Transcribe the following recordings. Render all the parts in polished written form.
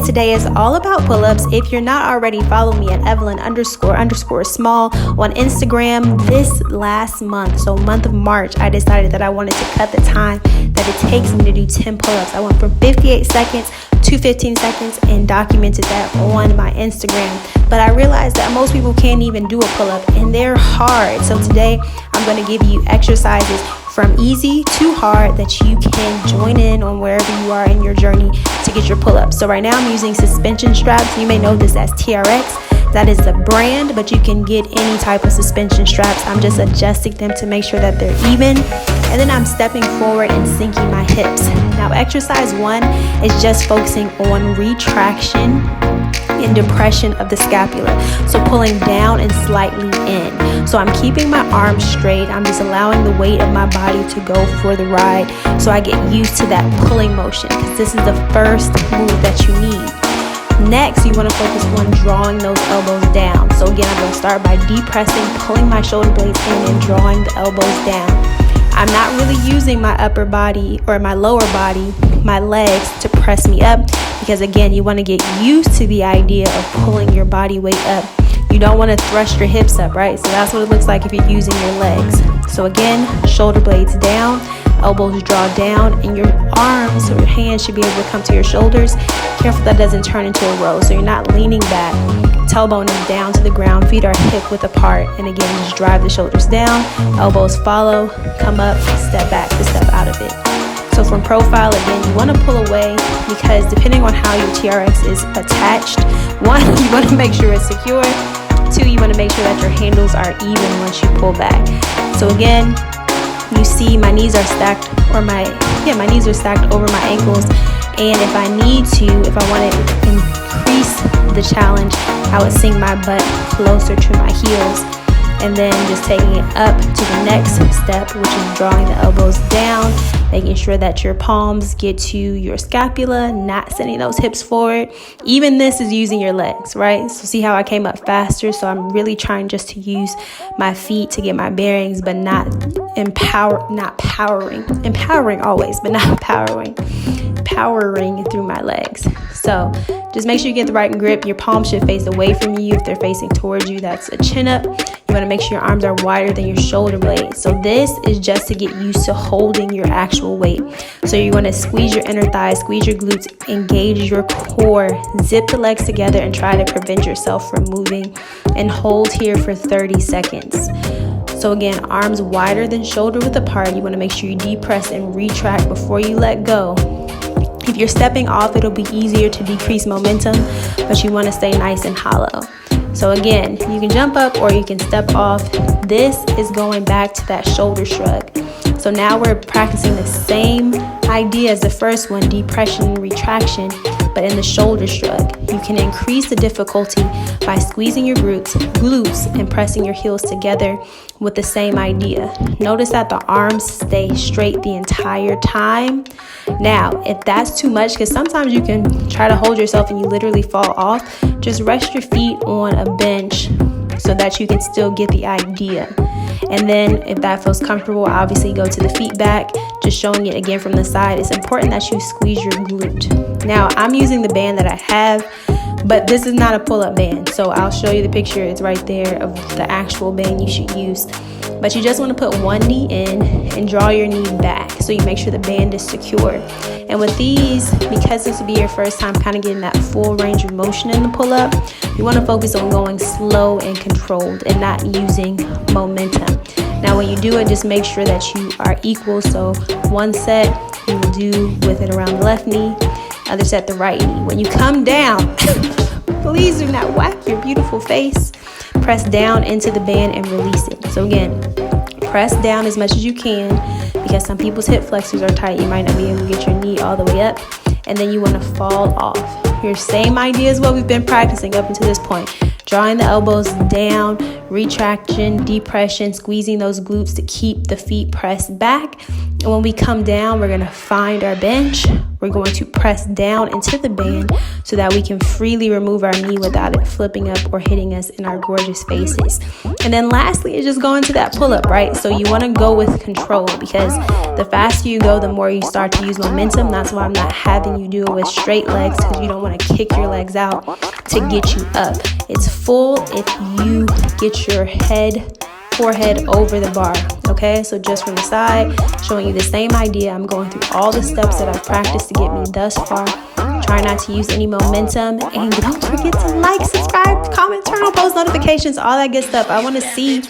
Sis today is all about pull-ups. If you're not already, follow me at Evelyn__small on Instagram. This last month, so month of March, I decided that I wanted to cut the time that it takes me to do 10 pull-ups. I went from 58 seconds to 15 seconds and documented that on my Instagram. But I realized that most people can't even do a pull-up and they're hard. So today I'm going to give you exercises from easy to hard that you can join in on wherever you are in your journey to get your pull-ups. So right now I'm using suspension straps. You may know this as TRX. That is the brand, but you can get any type of suspension straps. I'm just adjusting them to make sure that they're even. And then I'm stepping forward and sinking my hips. Now exercise 1 is just focusing on retraction and depression of the scapula. So pulling down and slightly in. So I'm keeping my arms straight. I'm just allowing the weight of my body to go for the ride. So I get used to that pulling motion, because this is the first move that you need. Next, you want to focus on drawing those elbows down. So again, I'm going to start by depressing, pulling my shoulder blades in and drawing the elbows down. I'm not really using my upper body or my lower body, my legs, to press me up, because again, you want to get used to the idea of pulling your body weight up. You don't want to thrust your hips up, right? So that's what it looks like if you're using your legs. So again, shoulder blades down, elbows draw down, and your arms or your hands should be able to come to your shoulders. Careful that doesn't turn into a row, so you're not leaning back. Tailbone is down to the ground, feet are hip width apart, and again, just drive the shoulders down, elbows follow, come up, step back to step out of it. So from profile, again, you want to pull away, because depending on how your TRX is attached, 1, you want to make sure it's secure. 2, you want to make sure that your handles are even once you pull back. So again, you see my knees are stacked, or my knees are stacked over my ankles. And if I need to, if I want to increase the challenge, I would sink my butt closer to my heels, and then just taking it up to the next step, which is drawing the elbows down, making sure that your palms get to your scapula, not sending those hips forward. Even this is using your legs, right? So see how I came up faster? So I'm really trying just to use my feet to get my bearings, but not empowering always, but not powering through my legs. So just make sure you get the right grip. Your palms should face away from you. If they're facing towards you, that's a chin up. You want to make sure your arms are wider than your shoulder blades. So this is just to get used to holding your actual weight. So you're going to squeeze your inner thighs, squeeze your glutes, engage your core, zip the legs together, and try to prevent yourself from moving, and hold here for 30 seconds. So again, arms wider than shoulder width apart. You want to make sure you depress and retract before you let go. If you're stepping off, it'll be easier to decrease momentum, but you want to stay nice and hollow. So again, you can jump up or you can step off. This is going back to that shoulder shrug. So now we're practicing the same idea as the first one, depression and retraction, but in the shoulder shrug. You can increase the difficulty by squeezing your glutes and pressing your heels together with the same idea. Notice that the arms stay straight the entire time. Now, if that's too much, because sometimes you can try to hold yourself and you literally fall off, just rest your feet on a bench so that you can still get the idea. And then if that feels comfortable, obviously go to the feet back. Just showing it again from the side, it's important that you squeeze your glute. Now, I'm using the band that I have, but this is not a pull-up band. So I'll show you the picture. It's right there of the actual band you should use. But you just want to put one knee in and draw your knee back so you make sure the band is secure. And with these, because this will be your first time kind of getting that full range of motion in the pull-up, you want to focus on going slow and controlled and not using momentum. Now when you do it, just make sure that you are equal. So one set you will do with it around the left knee, other set the right knee. When you come down, please do not whack your beautiful face. Press down into the band and release it. So again, press down as much as you can, because some people's hip flexors are tight. You might not be able to get your knee all the way up, and then you want to fall off. Your same idea as what we've been practicing up until this point. Drawing the elbows down, retraction, depression, squeezing those glutes to keep the feet pressed back. And when we come down, we're going to find our bench, we're going to press down into the band so that we can freely remove our knee without it flipping up or hitting us in our gorgeous faces. And then lastly is just go into that pull-up, right? So you want to go with control, because the faster you go, the more you start to use momentum. That's why I'm not having you do it with straight legs, because you don't want to kick your legs out to get you up. It's full if you get your forehead over the bar. Okay, so just from the side, showing you the same idea. I'm going through all the steps that I've practiced to get me thus far. Try not to use any momentum, and don't forget to like, subscribe, comment, turn on post notifications, all that good stuff. I want to see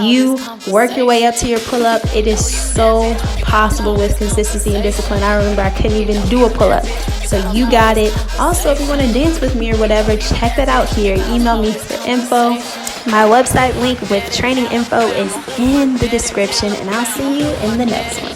you work your way up to your pull-up. It is so possible with consistency and discipline. I remember I couldn't even do a pull-up, so you got it. Also, if you want to dance with me or whatever, check that out here. Email me for info. My website link with training info is in the description, and I'll see you in the next one.